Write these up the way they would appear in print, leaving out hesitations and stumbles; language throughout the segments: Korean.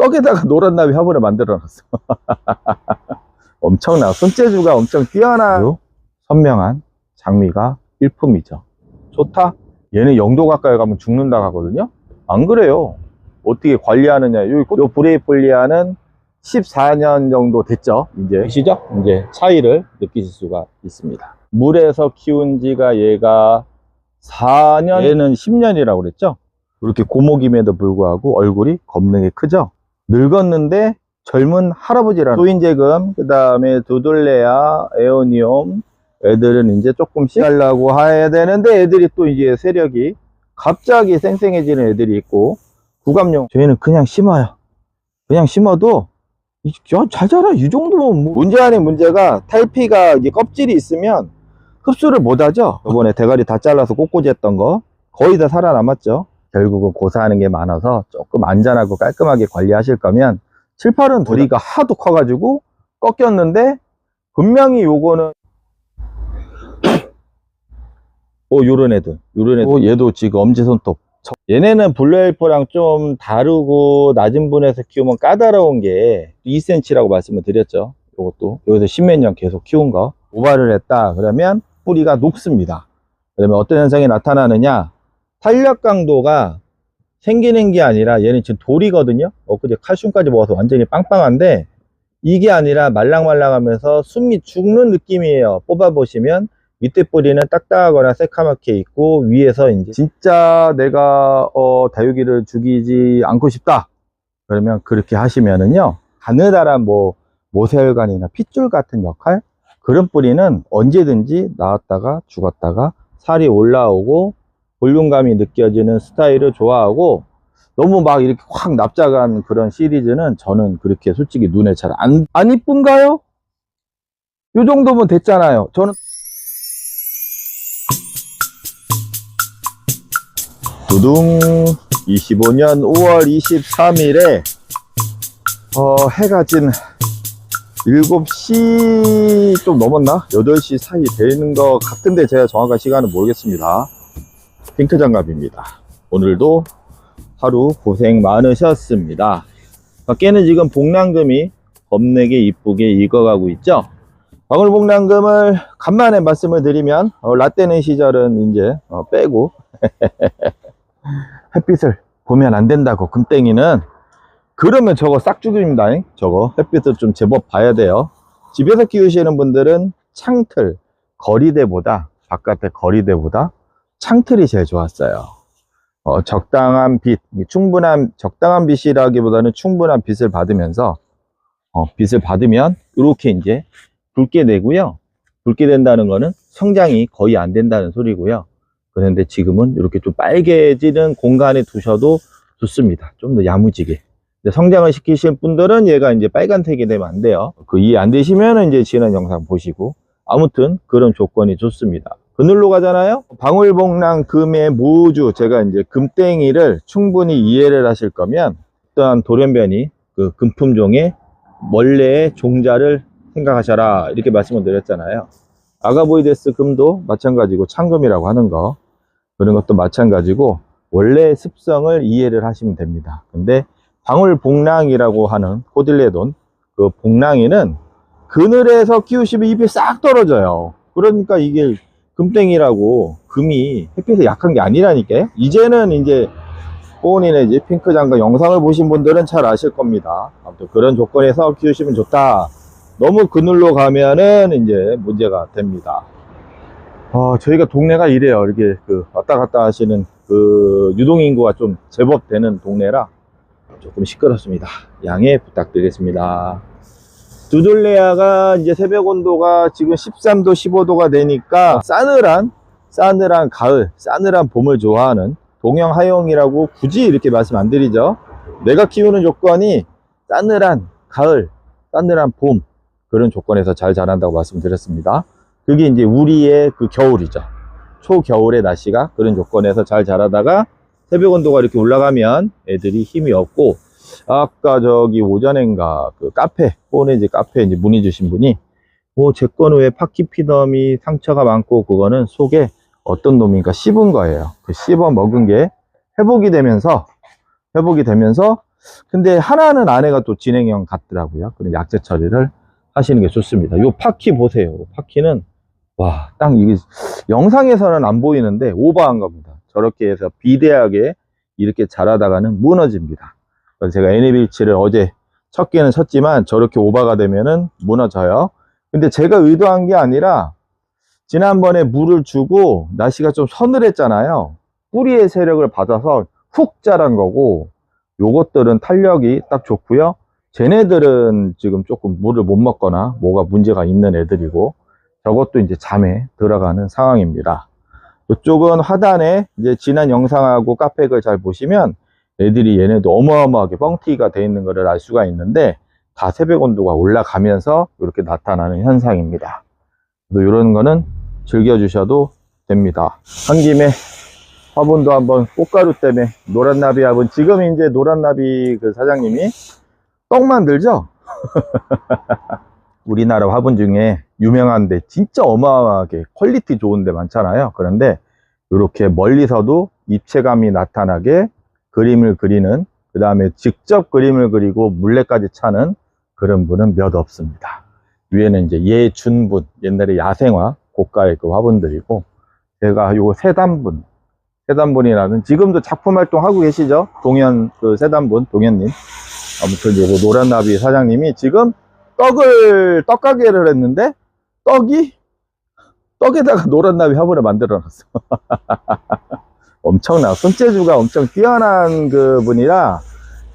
떡에다가 노란나비 화분을 만들어 놨어. 엄청나. 손재주가 엄청 뛰어난 선명한 장미가 일품이죠. 좋다. 얘는 0도 가까이 가면 죽는다 하거든요. 안 그래요. 어떻게 관리하느냐. 요 브레이폴리아는 14년 정도 됐죠. 이제 시죠? 이제 차이를 느끼실 수가 있습니다. 물에서 키운 지가 얘가 4년, 얘는 10년이라고 그랬죠. 이렇게 고목임에도 불구하고 얼굴이 겁나게 크죠. 늙었는데 젊은 할아버지라는. 소인제금, 그 다음에 두들레아, 에오니움 애들은 이제 조금씩 하려고 해야 되는데 애들이 또 이제 세력이 갑자기 쌩쌩해지는 애들이 있고, 구감용 저희는 그냥 심어요. 그냥 심어도 잘 자라. 이 정도면 뭐. 문제 아닌 문제가 탈피가 이게 껍질이 있으면 흡수를 못하죠. 이번에 대가리 다 잘라서 꽃꽂이 했던 거 거의 다 살아남았죠. 결국은 고사하는 게 많아서 조금 안전하고 깔끔하게 관리하실 거면 7, 8은 부리가 하도 커가지고 꺾였는데, 분명히 요거는 요런 애들 얘도 지금 엄지손톱. 얘네는 블루엘프랑 좀 다르고 낮은 분에서 키우면 까다로운 게 2cm라고 말씀을 드렸죠. 요것도 여기서 10몇 년 계속 키운 거 오바를 했다 그러면 뿌리가 녹습니다. 그러면 어떤 현상이 나타나느냐, 탄력 강도가 생기는 게 아니라, 얘는 지금 돌이거든요. 엊그제 칼슘까지 먹어서 완전히 빵빵한데, 이게 아니라 말랑말랑하면서 숨이 죽는 느낌이에요. 뽑아보시면 밑에 뿌리는 딱딱하거나 새카맣게 있고, 위에서 이제 진짜 내가 다육이를 죽이지 않고 싶다 그러면 그렇게 하시면은요, 가느다란 모세혈관이나 핏줄 같은 역할, 그런 뿌리는 언제든지 나왔다가 죽었다가 살이 올라오고 볼륨감이 느껴지는 스타일을 좋아하고, 너무 막 이렇게 확 납작한 그런 시리즈는 저는 그렇게 솔직히 눈에 잘 안 이쁜가요? 요 정도면 됐잖아요. 저는 두둥 25년 5월 23일에 해가 진 7시 좀 넘었나? 8시 사이 되는 것 같은데 제가 정확한 시간은 모르겠습니다. 핑크장갑입니다. 오늘도 하루 고생 많으셨습니다. 밖에는 지금 복랑금이 겁내게 이쁘게 익어가고 있죠. 방울복랑금을 간만에 말씀을 드리면 라떼는 시절은 이제 빼고 햇빛을 보면 안 된다고, 금땡이는. 그러면 저거 싹 죽입니다. 저거 햇빛을 좀 제법 봐야 돼요. 집에서 키우시는 분들은 창틀, 거리대보다, 바깥의 거리대보다 창틀이 제일 좋았어요. 적당한 빛, 적당한 빛이라기보다는 충분한 빛을 받으면서 빛을 받으면 이렇게 이제 붉게 되고요. 붉게 된다는 거는 성장이 거의 안 된다는 소리고요. 그런데 지금은 이렇게 좀 빨개지는 공간에 두셔도 좋습니다. 좀 더 야무지게. 성장을 시키신 분들은 얘가 이제 빨간색이 되면 안 돼요. 그 이해 안 되시면 이제 지난 영상 보시고, 아무튼 그런 조건이 좋습니다. 그늘로 가잖아요. 방울복랑금의 무주, 제가 이제 금땡이를 충분히 이해를 하실 거면 어떠한 돌연변이 그 금품종의 원래의 종자를 생각하셔라 이렇게 말씀을 드렸잖아요. 아가보이데스 금도 마찬가지고, 창금이라고 하는 거, 그런 것도 마찬가지고 원래의 습성을 이해를 하시면 됩니다. 근데 방울복랑이라고 하는 코딜레돈, 그 복랑이는 그늘에서 키우시면 잎이 싹 떨어져요. 그러니까 이게 금땡이라고, 금이 햇빛에 약한 게 아니라니까요. 이제는 이제 꼬은이네 이제 핑크장갑 영상을 보신 분들은 잘 아실 겁니다. 아무튼 그런 조건에서 키우시면 좋다. 너무 그늘로 가면은 이제 문제가 됩니다. 저희가 동네가 이래요. 이렇게 왔다 갔다 하시는 유동인구가 좀 제법 되는 동네라 조금 시끄럽습니다. 양해 부탁드리겠습니다. 두들레아가 이제 새벽 온도가 지금 13도, 15도가 되니까 싸늘한 가을, 싸늘한 봄을 좋아하는 동형하용이라고 굳이 이렇게 말씀 안 드리죠. 내가 키우는 조건이 싸늘한 가을, 싸늘한 봄, 그런 조건에서 잘 자란다고 말씀드렸습니다. 그게 이제 우리의 겨울이죠. 초겨울의 날씨가 그런 조건에서 잘 자라다가 새벽 온도가 이렇게 올라가면 애들이 힘이 없고, 아까 저기 오전엔가 뽀네지 카페에 이제 문의 주신 분이 제 거는 왜 파키피덤이 상처가 많고, 그거는 속에 어떤 놈인가 씹은 거예요. 그 씹어 먹은 게 회복이 되면서 근데 하나는 아내가 또 진행형 같더라고요. 그런 약재 처리를 하시는 게 좋습니다. 요 파키 보세요. 파키는 와, 딱 이게 영상에서는 안 보이는데 오버한 겁니다. 저렇게 해서 비대하게 이렇게 자라다가는 무너집니다. 그래서 제가 애니빌치를 어제 첫 개는 쳤지만 저렇게 오버가 되면은 무너져요. 근데 제가 의도한 게 아니라 지난번에 물을 주고 날씨가 좀 서늘했잖아요. 뿌리의 세력을 받아서 훅 자란 거고, 요것들은 탄력이 딱 좋고요. 쟤네들은 지금 조금 물을 못 먹거나 뭐가 문제가 있는 애들이고, 저것도 이제 잠에 들어가는 상황입니다. 이쪽은 하단에 이제 지난 영상하고 카페글 잘 보시면 애들이 얘네도 어마어마하게 뻥튀기가 돼 있는 것을 알 수가 있는데, 다 새벽 온도가 올라가면서 이렇게 나타나는 현상입니다. 이런 거는 즐겨주셔도 됩니다. 한 김에 화분도 한번 꽃가루 때문에 노란나비 화분, 지금 이제 노란나비 그 사장님이 떡 만들죠? 우리나라 화분 중에 유명한데 진짜 어마어마하게 퀄리티 좋은 데 많잖아요. 그런데 이렇게 멀리서도 입체감이 나타나게 그림을 그리는, 그 다음에 직접 그림을 그리고 물레까지 차는 그런 분은 몇 없습니다. 위에는 이제 예준분, 옛날에 야생화 고가의 그 화분들이고, 제가 요거 세단분이라는, 지금도 작품 활동하고 계시죠? 동현 그 세단분, 동현님. 아무튼 요거 노란나비 사장님이 지금 떡가게를 했는데, 떡에다가 노란나비 화분을 만들어 놨어. 엄청나. 손재주가 엄청 뛰어난 그 분이라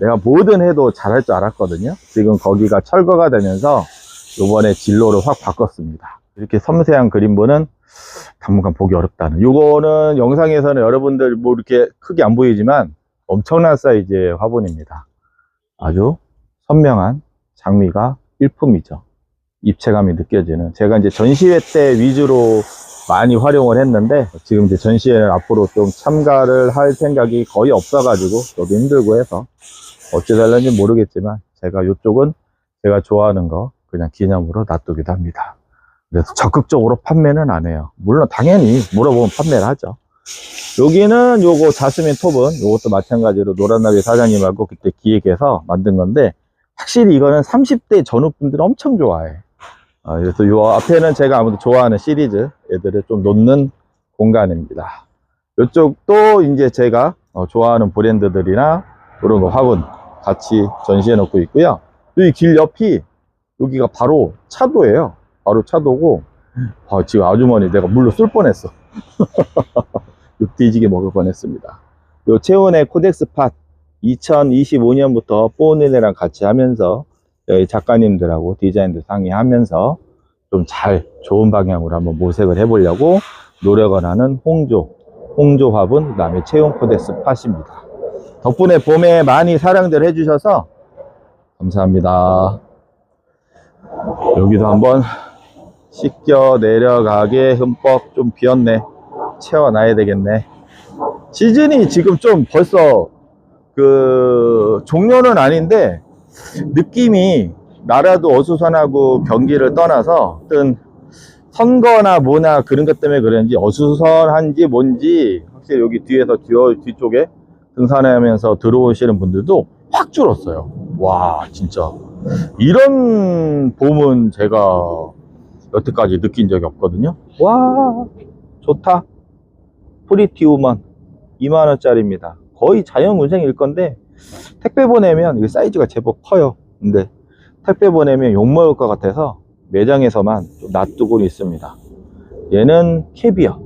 내가 뭐든 해도 잘할 줄 알았거든요. 지금 거기가 철거가 되면서 요번에 진로를 확 바꿨습니다. 이렇게 섬세한 그림본은 당분간 보기 어렵다는, 요거는 영상에서는 여러분들 뭐 이렇게 크게 안 보이지만 엄청난 사이즈의 화분입니다. 아주 선명한 장미가 일품이죠. 입체감이 느껴지는, 제가 이제 전시회 때 위주로 많이 활용을 했는데, 지금 이제 전시회는 앞으로 좀 참가를 할 생각이 거의 없어가지고 저도 힘들고 해서 어찌 될는지 모르겠지만, 제가 이쪽은 제가 좋아하는 거 그냥 기념으로 놔두기도 합니다. 그래서 적극적으로 판매는 안 해요. 물론 당연히 물어보면 판매를 하죠. 여기는 요거 자스민 톱은 요것도 마찬가지로 노란나비 사장님하고 그때 기획해서 만든 건데, 확실히 이거는 30대 전후분들은 엄청 좋아해. 그래서 요 앞에는 제가 아무도 좋아하는 시리즈 애들을 좀 놓는 공간입니다. 이쪽도 이제 제가 좋아하는 브랜드들이나 그런 거 화분 같이 전시해 놓고 있고요. 여기 길 옆이, 여기가 바로 차도예요. 바로 차도고, 지금 아주머니 내가 물로 쏠 뻔했어. 육 뒤지게 먹을 뻔했습니다. 요 채원의 코덱스 팟 2025년부터 뽀은이네랑 같이 하면서 여기 작가님들하고 디자인도 상의하면서 좀 좋은 방향으로 한번 모색을 해보려고 노력을 하는 홍조 화분, 그 다음에 채원 코덱스 팟입니다. 덕분에 봄에 많이 사랑들 해주셔서 감사합니다. 여기도 한번 씻겨 내려가게 흠뻑 좀 비었네. 채워놔야 되겠네. 시즌이 지금 좀 벌써 그 종료는 아닌데 느낌이, 나라도 어수선하고 경기를 떠나서 어떤 선거나 뭐나 그런 것 때문에 그런지 어수선한지 뭔지, 확실히 여기 뒤쪽에 등산하면서 들어오시는 분들도 확 줄었어요. 와, 진짜 이런 봄은 제가 여태까지 느낀 적이 없거든요. 와, 좋다. 프리티 우먼 2만원짜리입니다. 거의 자연군생일 건데, 택배 보내면 이게 사이즈가 제법 커요. 근데 택배 보내면 욕먹을 것 같아서 매장에서만 좀 놔두고 있습니다. 얘는 캐비어.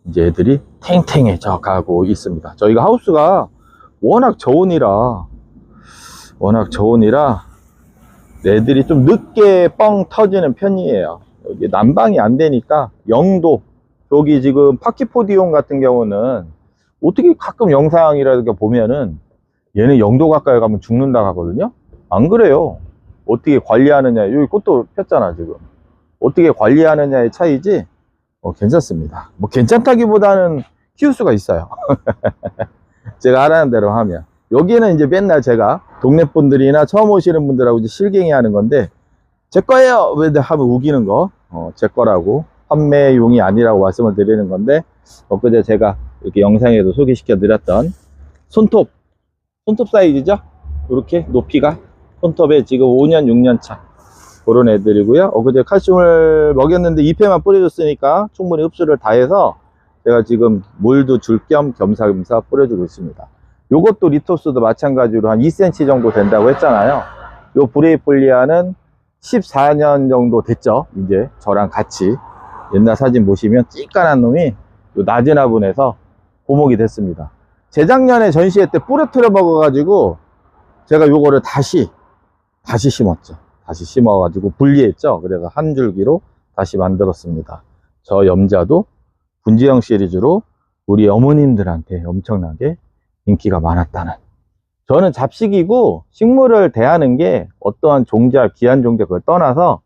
이제 애들이 탱탱해져 가고 있습니다. 저희가 하우스가 워낙 저온이라 애들이 좀 늦게 뻥 터지는 편이에요. 여기 난방이 안 되니까 0도, 여기 지금 파키포디온 같은 경우는 어떻게 가끔 영상이라든가 보면은 얘는 0도 가까이 가면 죽는다 하거든요. 안 그래요. 어떻게 관리하느냐, 여기 꽃도 폈잖아 지금. 어떻게 관리하느냐의 차이지 괜찮습니다. 뭐 괜찮다기보다는 키울 수가 있어요. 제가 하라는 대로 하면. 여기는 이제 맨날 제가 동네 분들이나 처음 오시는 분들하고 이제 실갱이 하는 건데, 제 거예요 왜 하면 우기는 거, 제 거라고, 판매용이 아니라고 말씀을 드리는 건데, 엊그제 제가 이렇게 영상에도 소개시켜 드렸던 손톱 사이즈죠. 이렇게 높이가 손톱에 지금 5년 6년 차 그런 애들이고요. 그제 칼슘을 먹였는데 잎에만 뿌려줬으니까 충분히 흡수를 다 해서 제가 지금 물도 줄 겸 겸사겸사 뿌려주고 있습니다. 요것도 리토스도 마찬가지로 한 2cm 정도 된다고 했잖아요. 요 브레이폴리아는 14년 정도 됐죠. 이제 저랑 같이 옛날 사진 보시면 찌깐한 놈이 요 낮은 화분에서 고목이 됐습니다. 재작년에 전시회 때 부러뜨려 먹어가지고 제가 요거를 다시 심었죠. 다시 심어가지고 분리했죠. 그래서 한 줄기로 다시 만들었습니다. 저 염자도 분지형 시리즈로 우리 어머님들한테 엄청나게 인기가 많았다는. 저는 잡식이고 식물을 대하는 게 어떠한 종자, 귀한 종자 그걸 떠나서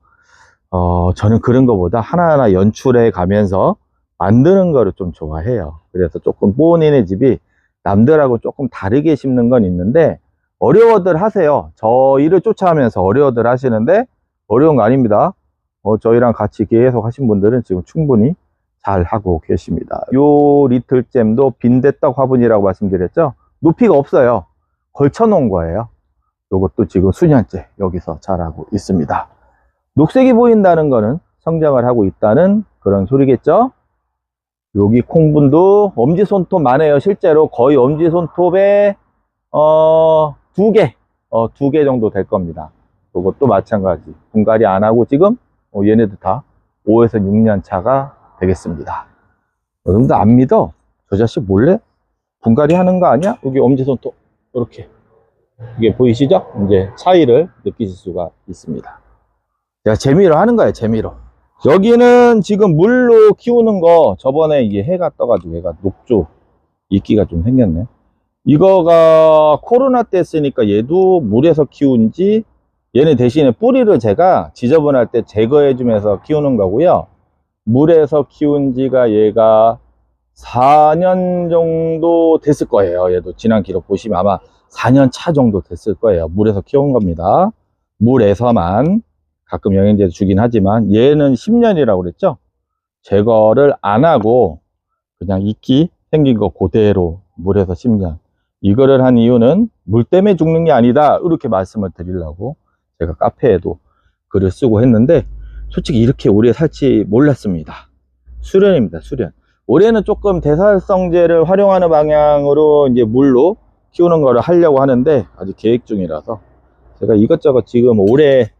저는 그런 거보다 하나하나 연출해 가면서 만드는 거를 좀 좋아해요. 그래서 조금 본인의 집이 남들하고 조금 다르게 심는 건 있는데 어려워들 하세요. 저희를 쫓아가면서 어려워들 하시는데 어려운 거 아닙니다. 저희랑 같이 계속 하신 분들은 지금 충분히 잘 하고 계십니다. 요 리틀잼도 빈대떡 화분이라고 말씀드렸죠. 높이가 없어요. 걸쳐 놓은 거예요. 요것도 지금 수년째 여기서 자라고 있습니다. 녹색이 보인다는 거는 성장을 하고 있다는 그런 소리겠죠. 여기 콩분도 엄지손톱 많아요. 실제로 거의 엄지손톱에 두 개 정도 될 겁니다. 이것도 마찬가지 분갈이 안 하고 지금 얘네들 다 5에서 6년 차가 되겠습니다. 여러분들 안 믿어? 저 자식 몰래 분갈이 하는 거 아니야? 여기 엄지손톱 이렇게 이게 보이시죠? 이제 차이를 느끼실 수가 있습니다. 제가 재미로 하는 거예요. 재미로. 여기는 지금 물로 키우는 거 저번에 이게 해가 떠가지고 얘가 녹조 이끼가 좀 생겼네. 이거가 코로나 때 쓰니까 얘도 물에서 키운지 얘네 대신에 뿌리를 제가 지저분할 때 제거해 주면서 키우는 거고요. 물에서 키운 지가 얘가 4년 정도 됐을 거예요. 얘도 지난 기록 보시면 아마 4년 차 정도 됐을 거예요. 물에서 키운 겁니다. 물에서만 가끔 영양제도 주긴 하지만 얘는 10년이라고 그랬죠. 제거를 안 하고 그냥 이끼 생긴 거 그대로 물에서 10년. 이거를 한 이유는 물 때문에 죽는 게 아니다 이렇게 말씀을 드리려고 제가 카페에도 글을 쓰고 했는데 솔직히 이렇게 오래 살지 몰랐습니다. 수련입니다. 수련. 올해는 조금 대살성제를 활용하는 방향으로 이제 물로 키우는 거를 하려고 하는데 아직 계획 중이라서 제가 이것저것 지금 올해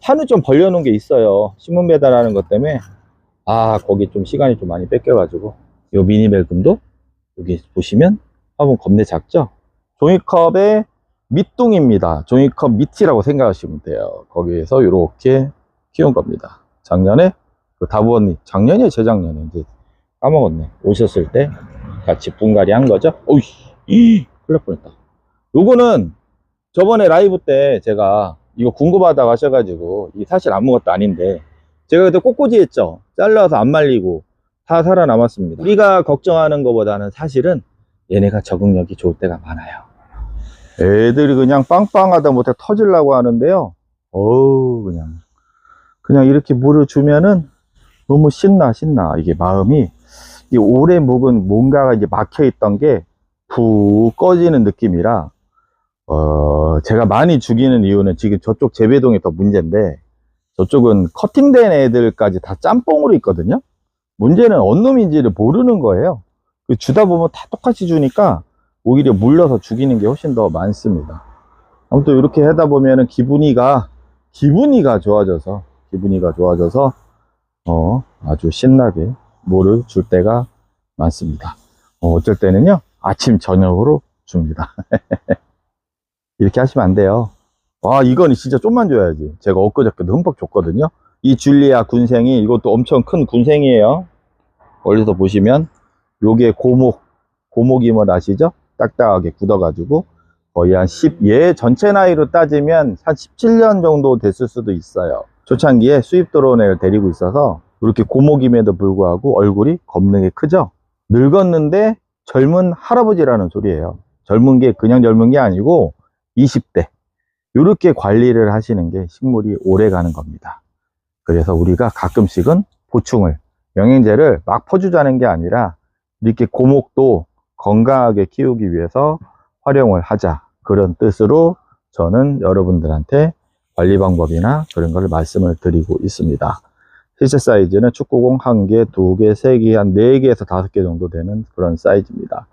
판을 좀 벌려놓은 게 있어요. 신문 배달하는 것 때문에 거기 좀 시간이 좀 많이 뺏겨가지고 요 미니벨금도 여기 보시면 화분 겁내 작죠? 종이컵의 밑둥입니다. 종이컵 밑이라고 생각하시면 돼요. 거기에서 이렇게 키운 겁니다. 작년에 그 다부언니 작년이에요 재작년에 이제 까먹었네. 오셨을 때 같이 분갈이 한 거죠. 오이 큰일 날 뻔했다. 요거는 저번에 라이브 때 제가 이거 궁금하다고 하셔가지고 이게 사실 아무것도 아닌데 제가 그때 꽃꽂이 했죠. 잘라서 안 말리고 다 살아남았습니다. 우리가 걱정하는 것보다는 사실은 얘네가 적응력이 좋을 때가 많아요. 애들이 그냥 빵빵하다 못해 터지려고 하는데요. 그냥 이렇게 물을 주면은 너무 신나. 이게 마음이 이 오래 묵은 뭔가가 이제 막혀 있던 게 푹 꺼지는 느낌이라 제가 많이 죽이는 이유는 지금 저쪽 재배동이 더 문제인데 저쪽은 커팅된 애들까지 다 짬뽕으로 있거든요. 문제는 어느 놈인지를 모르는 거예요. 주다 보면 다 똑같이 주니까 오히려 물러서 죽이는 게 훨씬 더 많습니다. 아무튼 이렇게 하다 보면은 기분이가 좋아져서 아주 신나게 물을 줄 때가 많습니다. 어쩔 때는요 아침 저녁으로 줍니다. 이렇게 하시면 안 돼요. 이건 진짜 좀만 줘야지. 제가 엊그저께도 흠뻑 줬거든요. 이 줄리아 군생이 이것도 엄청 큰 군생이에요. 멀리서 보시면 요게 고목임을 아시죠? 딱딱하게 굳어가지고 거의 한 얘 전체 나이로 따지면 한 17년 정도 됐을 수도 있어요. 초창기에 수입 들어온 애를 데리고 있어서 이렇게 고목임에도 불구하고 얼굴이 겁나게 크죠? 늙었는데 젊은 할아버지라는 소리예요. 젊은 게 그냥 젊은 게 아니고 20대 이렇게 관리를 하시는 게 식물이 오래 가는 겁니다. 그래서 우리가 가끔씩은 보충을 영양제를 막 퍼주자는 게 아니라 이렇게 고목도 건강하게 키우기 위해서 활용을 하자 그런 뜻으로 저는 여러분들한테 관리 방법이나 그런 걸 말씀을 드리고 있습니다. 실제 사이즈는 축구공 1개, 2개, 3개, 한 4개에서 5개 정도 되는 그런 사이즈입니다.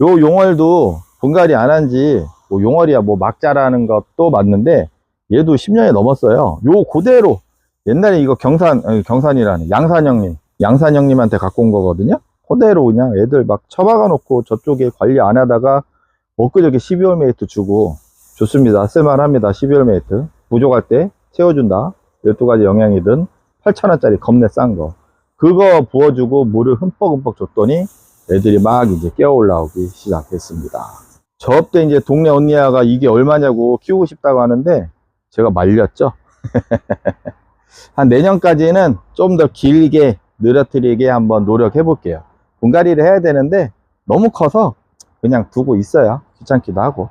요 용월도 분갈이 안 한지 뭐 용월이야 뭐 막 자라는 것도 맞는데 얘도 10년이 넘었어요. 요 그대로 옛날에 이거 경산이라는 양산형님한테 갖고 온 거거든요. 그대로 그냥 애들 막 처박아 놓고 저쪽에 관리 안 하다가 엊그저께 12월 메이트 주고 좋습니다. 쓸만합니다. 12월 메이트 부족할 때 채워준다. 12가지 영양이든 8,000원짜리 겁내 싼 거 그거 부어주고 물을 흠뻑 줬더니 애들이 막 이제 깨어 올라오기 시작했습니다. 저 때 이제 동네 언니야가 이게 얼마냐고 키우고 싶다고 하는데 제가 말렸죠. 한 내년까지는 좀 더 길게 늘어뜨리게 한번 노력해 볼게요. 분갈이를 해야 되는데 너무 커서 그냥 두고 있어야 귀찮기도 하고.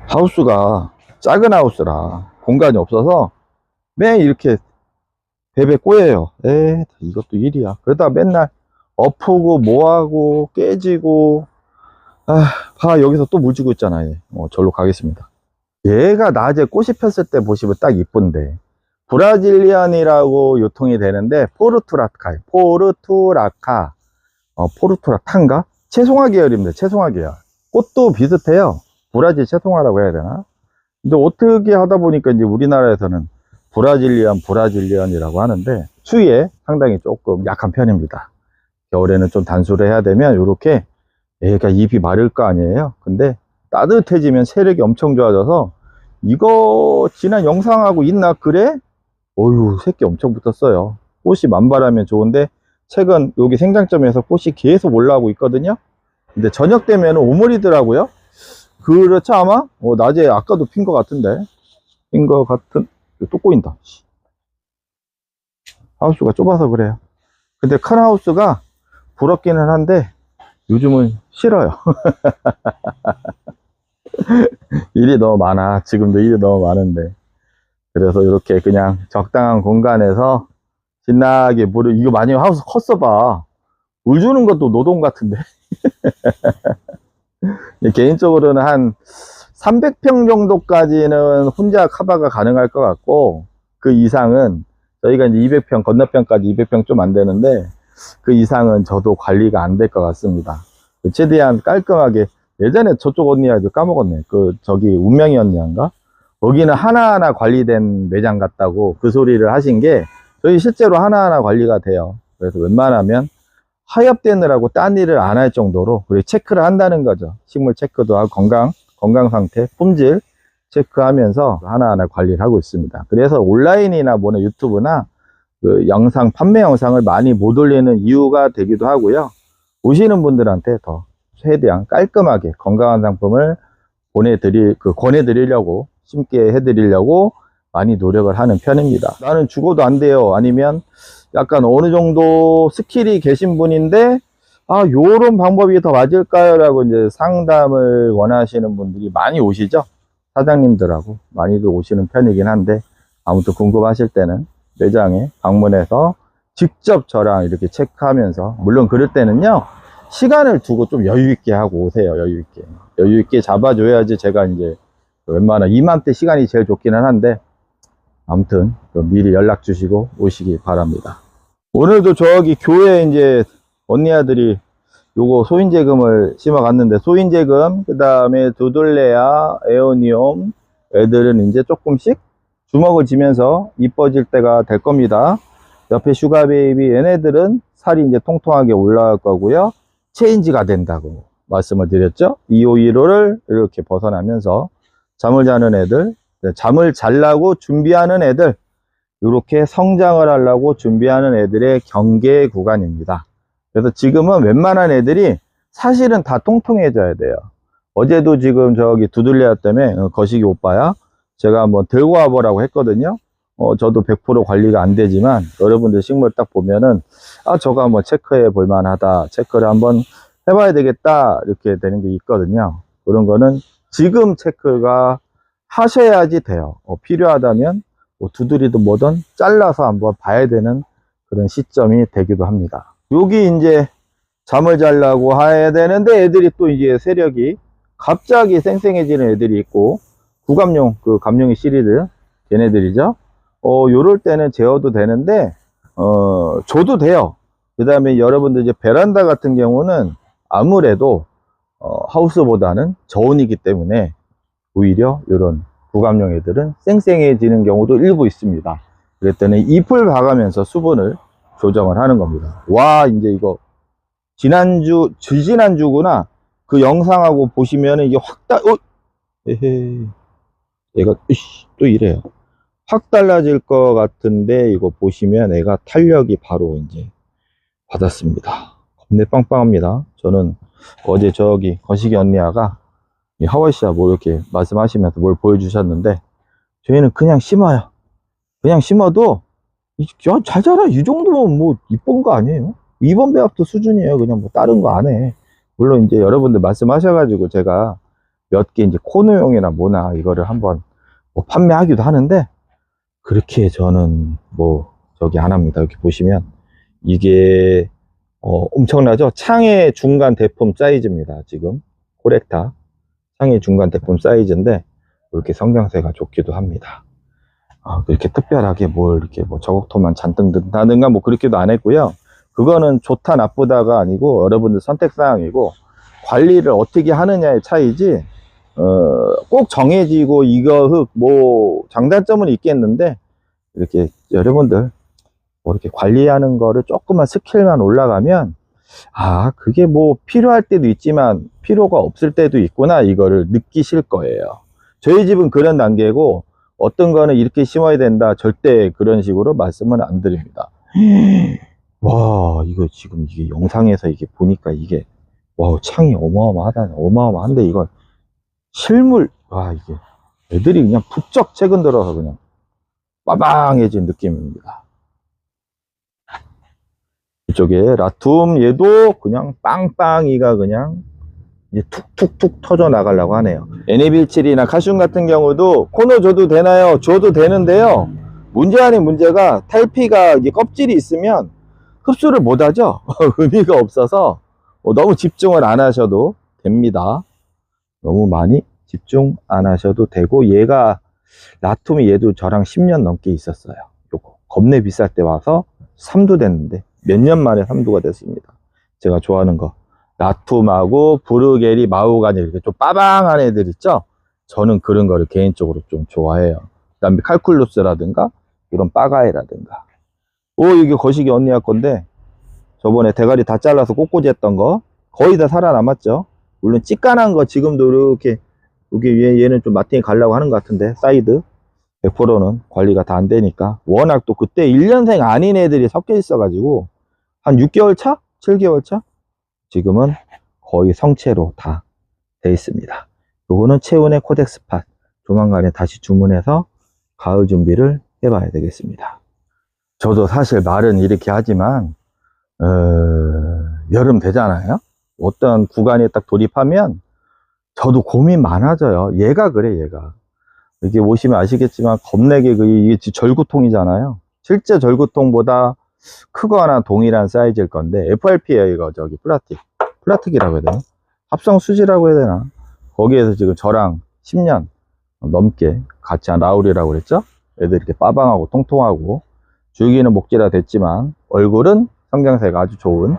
하우스가 작은 하우스라 공간이 없어서 매일 이렇게 베베 꼬여요. 이것도 일이야. 그러다가 맨날 엎고 뭐하고 깨지고 봐 여기서 또 물 주고 있잖아. 얘. 절로 가겠습니다. 얘가 낮에 꽃이 폈을 때 보시면 딱 이쁜데 브라질리안이라고 요통이 되는데 포르투라탄가 채송화 계열입니다. 채송화 계열. 꽃도 비슷해요. 브라질 채송화라고 해야 되나? 근데 어떻게 하다 보니까 이제 우리나라에서는 브라질리안이라고 하는데 추위에 상당히 조금 약한 편입니다. 겨울에는 좀 단수를 해야 되면 이렇게 얘가 잎이 마를 거 아니에요. 근데 따뜻해지면 세력이 엄청 좋아져서 이거 지난 영상하고 있나 그래? 어휴 새끼 엄청 붙었어요. 꽃이 만발하면 좋은데 최근 여기 생장점에서 꽃이 계속 올라오고 있거든요. 근데 저녁 되면 오므리더라고요. 그렇죠 아마? 낮에 아까도 핀 것 같은데 핀 것 같은 또 꼬인다. 하우스가 좁아서 그래요. 근데 큰 하우스가 부럽기는 한데 요즘은 싫어요. 일이 너무 많아. 지금도 일이 너무 많은데 그래서 이렇게 그냥 적당한 공간에서 신나게 물을 이거 많이 하우스 컸어 봐. 물 주는 것도 노동 같은데. 개인적으로는 한 300평 정도까지는 혼자 커버가 가능할 것 같고 그 이상은 저희가 이제 200평 건너편까지 200평 좀 안 되는데 그 이상은 저도 관리가 안 될 것 같습니다. 최대한 깔끔하게 예전에 저쪽 언니야 까먹었네. 저기 운명이 언니인가? 거기는 하나하나 관리된 매장 같다고 그 소리를 하신 게 저희 실제로 하나하나 관리가 돼요. 그래서 웬만하면 하엽되느라고 딴 일을 안 할 정도로 우리 체크를 한다는 거죠. 식물 체크도 하고 건강 상태, 품질 체크하면서 하나하나 관리를 하고 있습니다. 그래서 온라인이나 뭐나 유튜브나 그 영상 판매 영상을 많이 못 올리는 이유가 되기도 하고요. 오시는 분들한테 더 최대한 깔끔하게 건강한 상품을 권해드리려고 심게 해드리려고 많이 노력을 하는 편입니다. 나는 죽어도 안 돼요. 아니면 약간 어느 정도 스킬이 계신 분인데 요런 방법이 더 맞을까요? 라고 이제 상담을 원하시는 분들이 많이 오시죠. 사장님들하고 많이들 오시는 편이긴 한데 아무튼 궁금하실 때는 매장에 방문해서 직접 저랑 이렇게 체크하면서 물론 그럴 때는요 시간을 두고 좀 여유 있게 하고 오세요. 여유 있게 잡아줘야지 제가 이제 웬만한 이맘때 시간이 제일 좋기는 한데 아무튼 미리 연락 주시고 오시기 바랍니다. 오늘도 저기 교회 이제 언니 아들이 요거 소인재금을 심어 갔는데 소인재금 그 다음에 두들레아 에오니움 애들은 이제 조금씩 주먹을 쥐면서 이뻐질 때가 될 겁니다. 옆에 슈가베이비 얘네들은 살이 이제 통통하게 올라갈 거고요. 체인지가 된다고 말씀을 드렸죠. 2515를 이렇게 벗어나면서 잠을 자는 애들, 잠을 자려고 준비하는 애들, 이렇게 성장을 하려고 준비하는 애들의 경계 구간입니다. 그래서 지금은 웬만한 애들이 사실은 다 통통해져야 돼요. 어제도 지금 저기 두들레아 때문에 거시기 오빠야 제가 한번 들고 와보라고 했거든요. 저도 100% 관리가 안 되지만 여러분들 식물 딱 보면은 저거 한번 체크해 볼 만하다, 체크를 한번 해봐야 되겠다 이렇게 되는 게 있거든요. 그런 거는 지금 체크가 하셔야지 돼요. 필요하다면 뭐 두드리든 뭐든 잘라서 한번 봐야 되는 그런 시점이 되기도 합니다. 여기 이제 잠을 자려고 해야 되는데 애들이 또 이제 세력이 갑자기 쌩쌩해지는 애들이 있고 구감용, 그 감룡이 시리즈, 걔네들이죠. 요럴 때는 제어도 되는데, 줘도 돼요. 그 다음에 여러분들 이제 베란다 같은 경우는 아무래도, 하우스보다는 저온이기 때문에 오히려 이런 구감용 애들은 쌩쌩해지는 경우도 일부 있습니다. 그랬더니 잎을 봐가면서 수분을 조정을 하는 겁니다. 와, 이제 이거 지난주구나. 그 영상하고 보시면 이게 에헤이. 얘가 또 이래요. 확 달라질 것 같은데 이거 보시면 애가 탄력이 바로 이제 받았습니다. 겁내 빵빵합니다. 저는 어제 저기 거시기 언니아가 하와이시아 뭐 이렇게 말씀하시면서 뭘 보여주셨는데 저희는 그냥 심어요. 그냥 심어도 잘 자라. 이 정도면 뭐 이쁜 거 아니에요? 2번 배합도 수준이에요. 그냥 뭐 다른 거 안 해. 물론 이제 여러분들 말씀하셔가지고 제가 몇 개 이제 코너용이나 뭐나 이거를 한번 뭐 판매하기도 하는데 그렇게 저는 뭐 저기 안 합니다. 이렇게 보시면 이게 엄청나죠? 창의 중간 대품 사이즈입니다. 지금 코렉타 창의 중간 대품 사이즈인데 이렇게 성장세가 좋기도 합니다. 그렇게 특별하게 뭘 이렇게 뭐 저곡토만 잔뜩 든다든가 뭐 그렇게도 안 했고요. 그거는 좋다 나쁘다가 아니고 여러분들 선택사항이고 관리를 어떻게 하느냐의 차이지 꼭 정해지고 이거 흙 뭐 장단점은 있겠는데 이렇게 여러분들 뭐 이렇게 관리하는 거를 조금만 스킬만 올라가면 그게 뭐 필요할 때도 있지만 필요가 없을 때도 있구나 이거를 느끼실 거예요. 저희 집은 그런 단계고 어떤 거는 이렇게 심어야 된다 절대 그런 식으로 말씀은 안 드립니다. 와, 이거 지금 이게 영상에서 이게 보니까 이게 와, 창이 어마어마한데 이건 실물, 이게 애들이 그냥 부쩍 최근 들어서 그냥 빠방해진 느낌입니다. 이쪽에 라툼 얘도 그냥 빵빵이가 그냥 이제 툭툭툭 터져 나가려고 하네요. NA17이나 칼슘 같은 경우도 코너 줘도 되나요? 줘도 되는데요. 문제 아닌 문제가 탈피가 이게 껍질이 있으면 흡수를 못 하죠. 의미가 없어서 너무 집중을 안 하셔도 됩니다. 너무 많이 집중 안 하셔도 되고 얘가 라툼이 얘도 저랑 10년 넘게 있었어요. 요거 겁내 비쌀 때 와서 3두 됐는데 몇 년 만에 3두가 됐습니다. 제가 좋아하는 거 라툼하고 브루게리, 마호가니 이렇게 좀 빠방한 애들 있죠. 저는 그런 거를 개인적으로 좀 좋아해요. 그 다음에 칼쿨루스라든가 이런 빠가이라든가 이게 거시기 언니야 건데 저번에 대가리 다 잘라서 꽃꽂이 했던 거 거의 다 살아남았죠. 물론 찌깐한 거 지금도 이렇게 여기 얘는 좀 마팅이 가려고 하는 것 같은데 사이드 100%는 관리가 다 안 되니까 워낙 또 그때 1년생 아닌 애들이 섞여 있어 가지고 한 6개월 차? 7개월 차? 지금은 거의 성체로 다 돼 있습니다. 요거는 체온의 코덱스팟 조만간에 다시 주문해서 가을 준비를 해봐야 되겠습니다. 저도 사실 말은 이렇게 하지만 여름 되잖아요. 어떤 구간에 딱 돌입하면 저도 고민 많아져요. 얘가 그래 얘가 이렇게 보시면 아시겠지만 겁내게 이게 절구통이잖아요. 실제 절구통보다 크거나 동일한 사이즈일 건데 FRP예요. 이거 저기 플라틱이라고 해야 되나? 합성 수지라고 해야 되나? 거기에서 지금 저랑 10년 넘게 같이 한 라울이라고 그랬죠. 애들 이렇게 빠방하고 통통하고 줄기는 목질화 됐지만 얼굴은 성장세가 아주 좋은,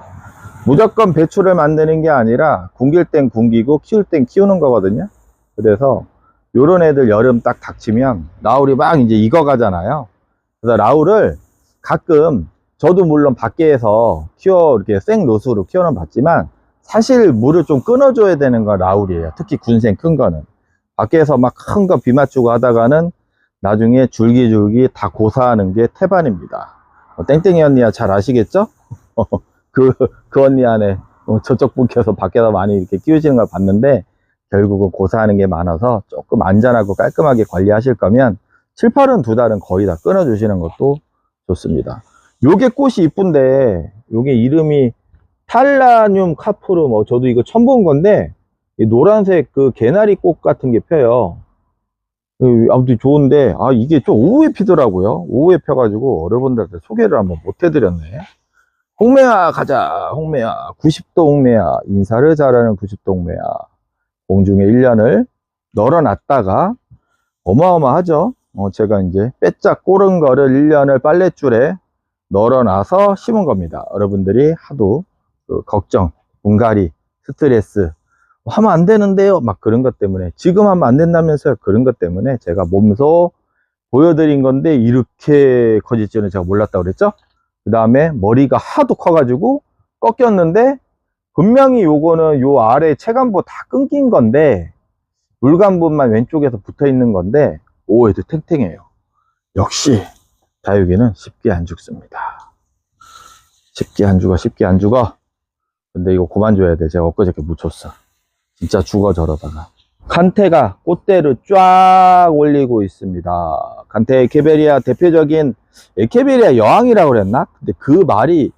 무조건 배추를 만드는 게 아니라 굶길 땐 굶기고 키울 땐 키우는 거거든요. 그래서 요런 애들 여름 딱 닥치면 라울이 막 이제 익어가잖아요. 그래서 라울을 가끔 저도 물론 밖에서 이렇게 생노수로 키워는 봤지만 사실 물을 좀 끊어줘야 되는 건 라울이에요. 특히 군생 큰 거는 밖에서 막 큰 거 비 맞추고 하다가는 나중에 줄기줄기 다 고사하는 게 태반입니다. 땡땡이 언니야 잘 아시겠죠? 그 언니 안에 저쪽 분께서 밖에서 많이 이렇게 키우시는 걸 봤는데 결국은 고사하는 게 많아서 조금 안전하고 깔끔하게 관리하실 거면 7, 8은 2달은 거의 다 끊어 주시는 것도 좋습니다. 요게 꽃이 이쁜데 요게 이름이 탈라늄 카프름, 저도 이거 처음 본 건데 이 노란색 그 개나리 꽃 같은 게 펴요. 아무튼 좋은데 이게 좀 오후에 피더라고요. 오후에 펴가지고 여러분들한테 소개를 한번 못 해드렸네. 홍매화 가자. 홍매화 90도 홍매화, 인사를 잘하는 90도 홍매화 공중에 1년을 널어놨다가 어마어마하죠. 제가 이제 빼짝 고른 거를 1년을 빨랫줄에 널어놔서 심은 겁니다. 여러분들이 하도 그 걱정, 분갈이, 스트레스 하면 안 되는데요, 막 그런 것 때문에, 지금 하면 안 된다면서요, 그런 것 때문에 제가 몸소 보여드린 건데 이렇게 커질 줄은 제가 몰랐다고 그랬죠. 그 다음에 머리가 하도 커가지고 꺾였는데, 분명히 요거는 요 아래 체간부 다 끊긴 건데 물간부만 왼쪽에서 붙어 있는 건데, 오, 얘도 탱탱해요. 역시 다육이는 쉽게 안 죽습니다. 쉽게 안 죽어, 쉽게 안 죽어. 근데 이거 그만 줘야 돼. 제가 엊그저께 묻혔어. 진짜 죽어 저러다가. 칸테가 꽃대를 쫙 올리고 있습니다. 칸테 에케베리아 대표적인, 에케베리아 여왕이라고 그랬나? 근데 그 말이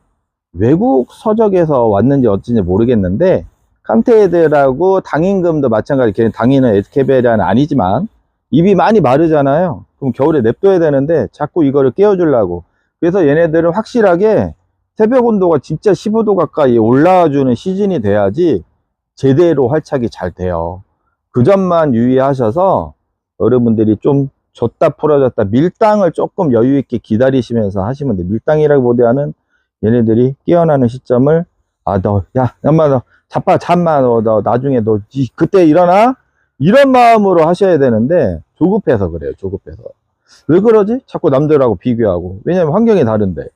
외국 서적에서 왔는지 어쩐지 모르겠는데, 칸테들하고 당인금도 마찬가지. 걔는 당인은 에케베리아는 아니지만 입이 많이 마르잖아요. 그럼 겨울에 냅둬야 되는데 자꾸 이거를 깨워주려고. 그래서 얘네들은 확실하게 새벽 온도가 진짜 15도 가까이 올라와주는 시즌이 돼야지 제대로 활착이 잘 돼요. 그 점만 유의하셔서 여러분들이 좀 줬다 풀어졌다, 밀당을 조금 여유 있게 기다리시면서 하시면 돼요. 밀당이라기보다는 얘네들이 깨어나는 시점을, 야, 엄마, 너 자빠, 잠만, 너 나중에 너 그때 일어나? 이런 마음으로 하셔야 되는데, 조급해서 그래요, 조급해서. 왜 그러지? 자꾸 남들하고 비교하고. 왜냐면 환경이 다른데.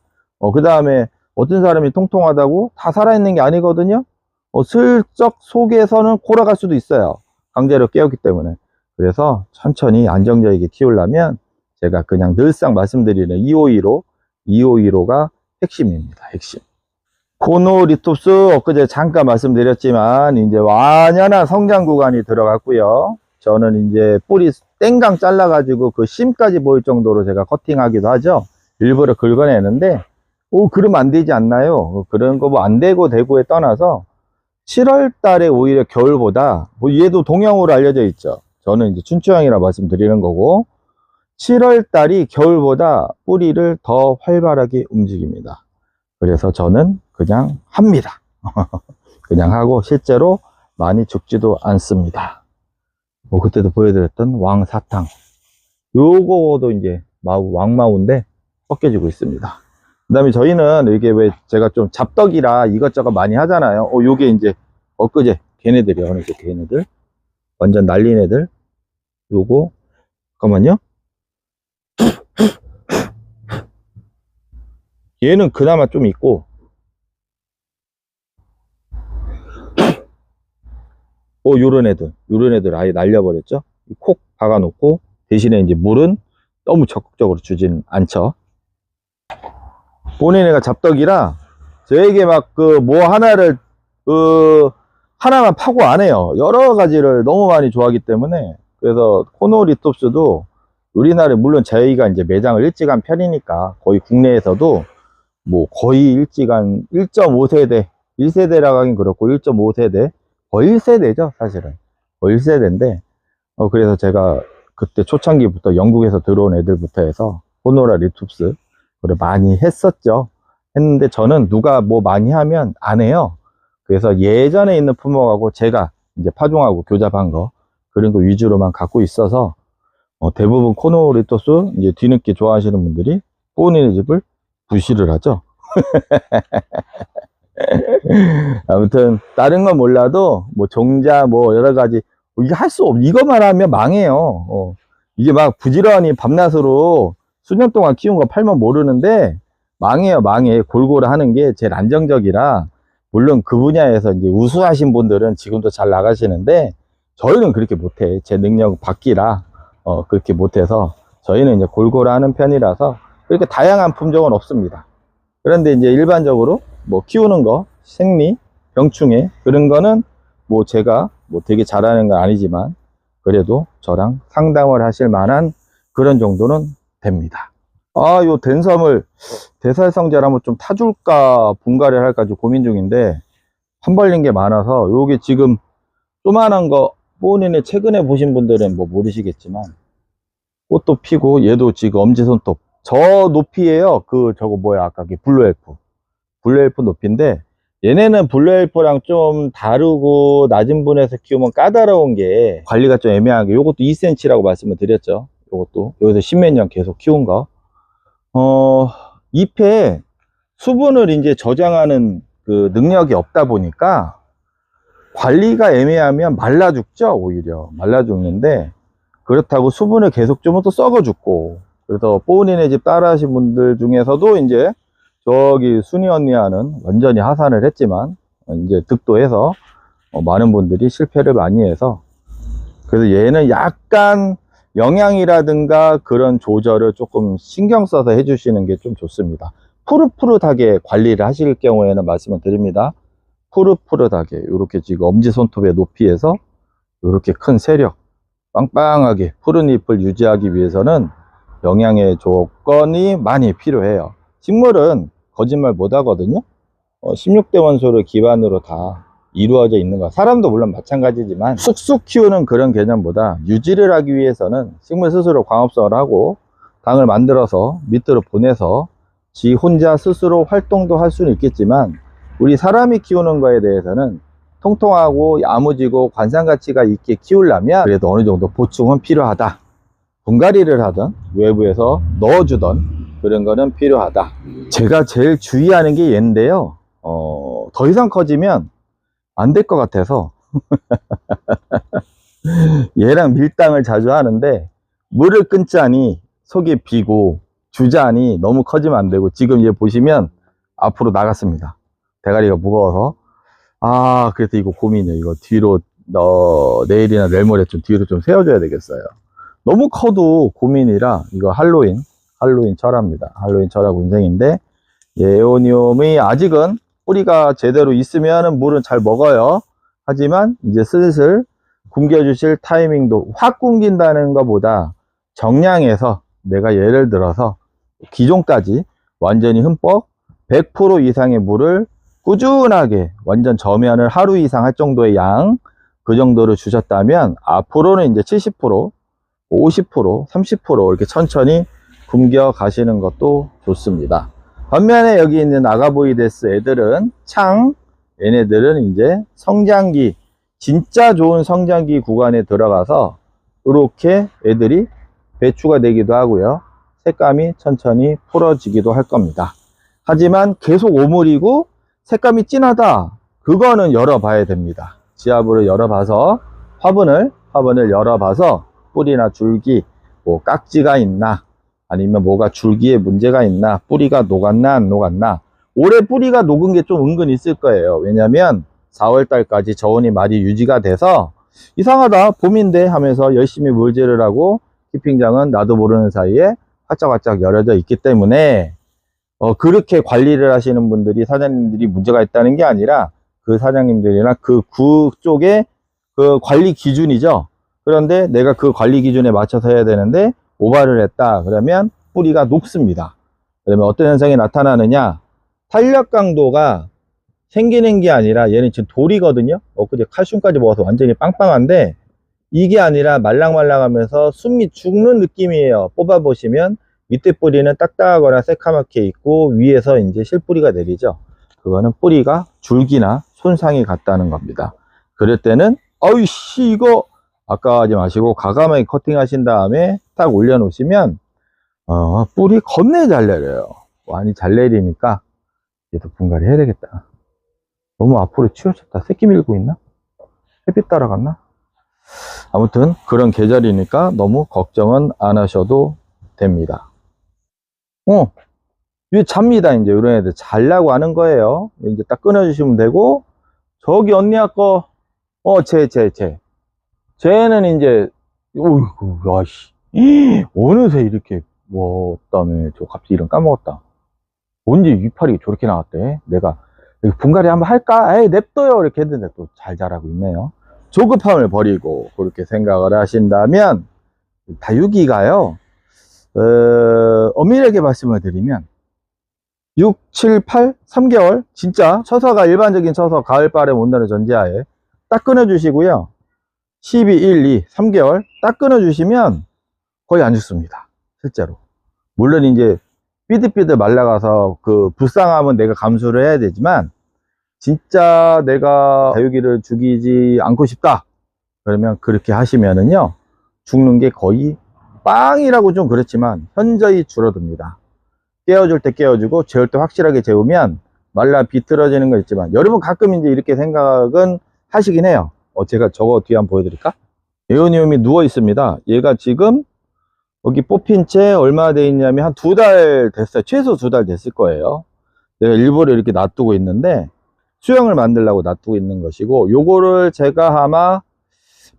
그 다음에 어떤 사람이 통통하다고 다 살아있는 게 아니거든요. 슬쩍 속에서는 골아갈 수도 있어요. 강제로 깨웠기 때문에. 그래서 천천히 안정적이게 키우려면 제가 그냥 늘상 말씀드리는 2515가 핵심입니다. 핵심. 코노리톱스 엊그제 잠깐 말씀드렸지만 이제 완연한 성장 구간이 들어갔고요. 저는 이제 뿌리 땡강 잘라 가지고 그 심까지 보일 정도로 제가 커팅하기도 하죠. 일부러 긁어내는데, 그러면 안 되지 않나요? 그런 거 뭐 안 되고 되고에 떠나서 7월 달에 오히려 겨울보다, 뭐 얘도 동형으로 알려져 있죠. 저는 이제 춘추형이라 말씀드리는 거고, 7월 달이 겨울보다 뿌리를 더 활발하게 움직입니다. 그래서 저는 그냥 합니다. 그냥 하고 실제로 많이 죽지도 않습니다. 뭐 그때도 보여드렸던 왕사탕, 요거도 이제 왕마우인데 꺾여지고 있습니다. 그 다음에 저희는 이게 왜 제가 좀 잡덕이라 이것저것 많이 하잖아요. 요게 이제 엊그제 걔네들이요. 어느 게 걔네들 완전 날린 애들. 요거 잠깐만요. 얘는 그나마 좀 있고, 요런 애들 아예 날려버렸죠. 콕 박아놓고, 대신에 이제 물은 너무 적극적으로 주진 않죠. 본인애가 잡덕이라 저에게 막 뭐 하나를 하나만 파고 안 해요. 여러 가지를 너무 많이 좋아하기 때문에. 그래서 코노리톱스도 우리나라에, 물론 저희가 이제 매장을 일찍 한 편이니까 거의 국내에서도 뭐 거의 일찍 한 1.5세대, 1세대라고 하긴 그렇고 1.5세대, 거의 1세대죠 사실은. 거의 1세대인데, 그래서 제가 그때 초창기부터 영국에서 들어온 애들부터 해서 코노라 리톱스 그걸 많이 했었죠. 했는데 저는 누가 뭐 많이 하면 안 해요. 그래서 예전에 있는 품목하고 제가 이제 파종하고 교잡한 거, 그런 거 위주로만 갖고 있어서 대부분 코노리톱스 이제 뒤늦게 좋아하시는 분들이 본인의 집을 부시를 하죠. 아무튼 다른 건 몰라도 뭐 종자 뭐 여러 가지, 이게 할 수 이것만 하면 망해요. 이게 막 부지런히 밤낮으로 수년 동안 키운 거 팔면 모르는데 망해요. 망해. 골고루 하는 게 제일 안정적이라. 물론 그 분야에서 이제 우수하신 분들은 지금도 잘 나가시는데 저희는 그렇게 못해. 제 능력 밖이라 그렇게 못해서 저희는 이제 골고루 하는 편이라서 그렇게 다양한 품종은 없습니다. 그런데 이제 일반적으로 뭐 키우는 거, 생리, 병충해 그런 거는 뭐 제가 뭐 되게 잘하는 건 아니지만 그래도 저랑 상담을 하실 만한 그런 정도는 됩니다. 요 댄섬을 대살성제를 한번 좀 타줄까 분갈이를 할까 좀 고민 중인데, 한 벌린 게 많아서. 요게 지금 조만한 거 본인이 최근에 보신 분들은 뭐 모르시겠지만 꽃도 피고, 얘도 지금 엄지손톱 저 높이에요. 저거 뭐야, 아까 블루엘프 높이인데 얘네는 블루헬퍼랑 좀 다르고 낮은 분에서 키우면 까다로운 게 관리가 좀 애매한 게, 요것도 2cm라고 말씀을 드렸죠. 요것도 여기서 십몇 년 계속 키운 거. 잎에 수분을 이제 저장하는 그 능력이 없다 보니까 관리가 애매하면 말라 죽죠. 오히려 말라 죽는데, 그렇다고 수분을 계속 주면 또 썩어 죽고. 그래서 뽀은이네 집 따라 하신 분들 중에서도 이제 저기 순이 언니와는 완전히 하산을 했지만 이제 득도해서 많은 분들이 실패를 많이 해서, 그래서 얘는 약간 영양이라든가 그런 조절을 조금 신경 써서 해주시는 게 좀 좋습니다. 푸릇푸릇하게 관리를 하실 경우에는 말씀을 드립니다. 푸릇푸릇하게 이렇게 지금 엄지손톱의 높이에서 이렇게 큰 세력, 빵빵하게 푸른 잎을 유지하기 위해서는 영양의 조건이 많이 필요해요. 식물은 거짓말 못 하거든요. 16대 원소를 기반으로 다 이루어져 있는 거. 사람도 물론 마찬가지지만 쑥쑥 키우는 그런 개념보다 유지를 하기 위해서는 식물 스스로 광합성을 하고 당을 만들어서 밑으로 보내서 지 혼자 스스로 활동도 할 수는 있겠지만, 우리 사람이 키우는 거에 대해서는 통통하고 야무지고 관상 가치가 있게 키우려면 그래도 어느 정도 보충은 필요하다. 분갈이를 하든 외부에서 넣어주던 그런 거는 필요하다. 제가 제일 주의하는 게 얘인데요, 더 이상 커지면 안 될 것 같아서 얘랑 밀당을 자주 하는데, 물을 끊자니 속이 비고 주자니 너무 커지면 안 되고, 지금 얘 보시면 앞으로 나갔습니다. 대가리가 무거워서. 그래서 이거 고민이에요. 이거 뒤로 내일이나 내일 모레 좀 뒤로 좀 세워줘야 되겠어요. 너무 커도 고민이라. 이거 할로윈 철화입니다. 할로윈 철화 군생인데, 에오니움이 아직은 뿌리가 제대로 있으면 물은 잘 먹어요. 하지만 이제 슬슬 굶겨 주실 타이밍도, 확 굶긴다는 것보다 정량해서, 내가 예를 들어서 기존까지 완전히 흠뻑 100% 이상의 물을 꾸준하게 완전 저면을 하루 이상 할 정도의 양, 그 정도를 주셨다면 앞으로는 이제 70%, 50%, 30% 이렇게 천천히 굶겨 가시는 것도 좋습니다. 반면에 여기 있는 아가보이데스 애들은 얘네들은 이제 성장기, 진짜 좋은 성장기 구간에 들어가서 이렇게 애들이 배추가 되기도 하고요. 색감이 천천히 풀어지기도 할 겁니다. 하지만 계속 오므리고 색감이 진하다, 그거는 열어봐야 됩니다. 지압으로 열어봐서 화분을 열어봐서 뿌리나 줄기, 뭐 깍지가 있나, 아니면 뭐가 줄기에 문제가 있나, 뿌리가 녹았나 안 녹았나. 올해 뿌리가 녹은 게 좀 은근 있을 거예요. 왜냐면 4월달까지 저온이 많이 유지가 돼서 이상하다, 봄인데 하면서 열심히 물질을 하고 키핑장은 나도 모르는 사이에 활짝활짝 열어져 있기 때문에, 그렇게 관리를 하시는 분들이, 사장님들이 문제가 있다는 게 아니라 그 사장님들이나 그 구 쪽에 그 관리 기준이죠. 그런데 내가 그 관리 기준에 맞춰서 해야 되는데 오바를 했다 그러면 뿌리가 녹습니다. 그러면 어떤 현상이 나타나느냐, 탄력 강도가 생기는 게 아니라, 얘는 지금 돌이거든요. 그제 칼슘까지 먹어서 완전히 빵빵한데, 이게 아니라 말랑말랑하면서 숨이 죽는 느낌이에요. 뽑아보시면 밑에 뿌리는 딱딱하거나 새카맣게 있고 위에서 이제 실뿌리가 내리죠. 그거는 뿌리가 줄기나 손상이 갔다는 겁니다. 그럴 때는 어이씨 이거 아까워하지 마시고 과감하게 커팅 하신 다음에 딱 올려 놓으시면 뿌리 겁내 잘 내려요. 많이 잘 내리니까 얘도 분갈이 해야 되겠다. 너무 앞으로 치우쳤다. 새끼 밀고 있나? 햇빛 따라갔나? 아무튼 그런 계절이니까 너무 걱정은 안 하셔도 됩니다. 이게 잡니다. 이제 이런 애들 잘라고 하는 거예요. 이제 딱 끊어주시면 되고, 저기 언니 아까 쟤는 이제 어이구 야씨 어느새 이렇게 왔다며. 저 갑자기 이름 까먹었다. 언제 이파리 저렇게 나왔대. 내가 분갈이 한번 할까? 에이 냅둬요 이렇게 했는데 또 잘 자라고 있네요. 조급함을 버리고 그렇게 생각을 하신다면, 다육이가요, 엄밀하게 말씀을 드리면 6, 7, 8, 3개월 진짜 처서가 일반적인 처서 가을바람에 온다는 전제하에 딱 끊어 주시고요. 12, 1, 2, 3개월 딱 끊어 주시면 거의 안 죽습니다. 실제로. 물론 이제 삐득삐득 말라가서 그 불쌍함은 내가 감수를 해야 되지만, 진짜 내가 다육이를 죽이지 않고 싶다 그러면 그렇게 하시면은요 죽는 게 거의 빵이라고 좀 그렇지만 현저히 줄어듭니다. 깨워줄 때 깨워주고 재울 때 확실하게 재우면 말라 비틀어지는 거 있지만 여러분 가끔 이제 이렇게 생각은 하시긴 해요. 제가 저거 뒤에 한번 보여드릴까? 에오니움이 누워 있습니다. 얘가 지금 여기 뽑힌 채 얼마나 돼 있냐면 한 2달 됐어요. 최소 2달 됐을 거예요. 내가 일부러 이렇게 놔두고 있는데 수영을 만들려고 놔두고 있는 것이고, 요거를 제가 아마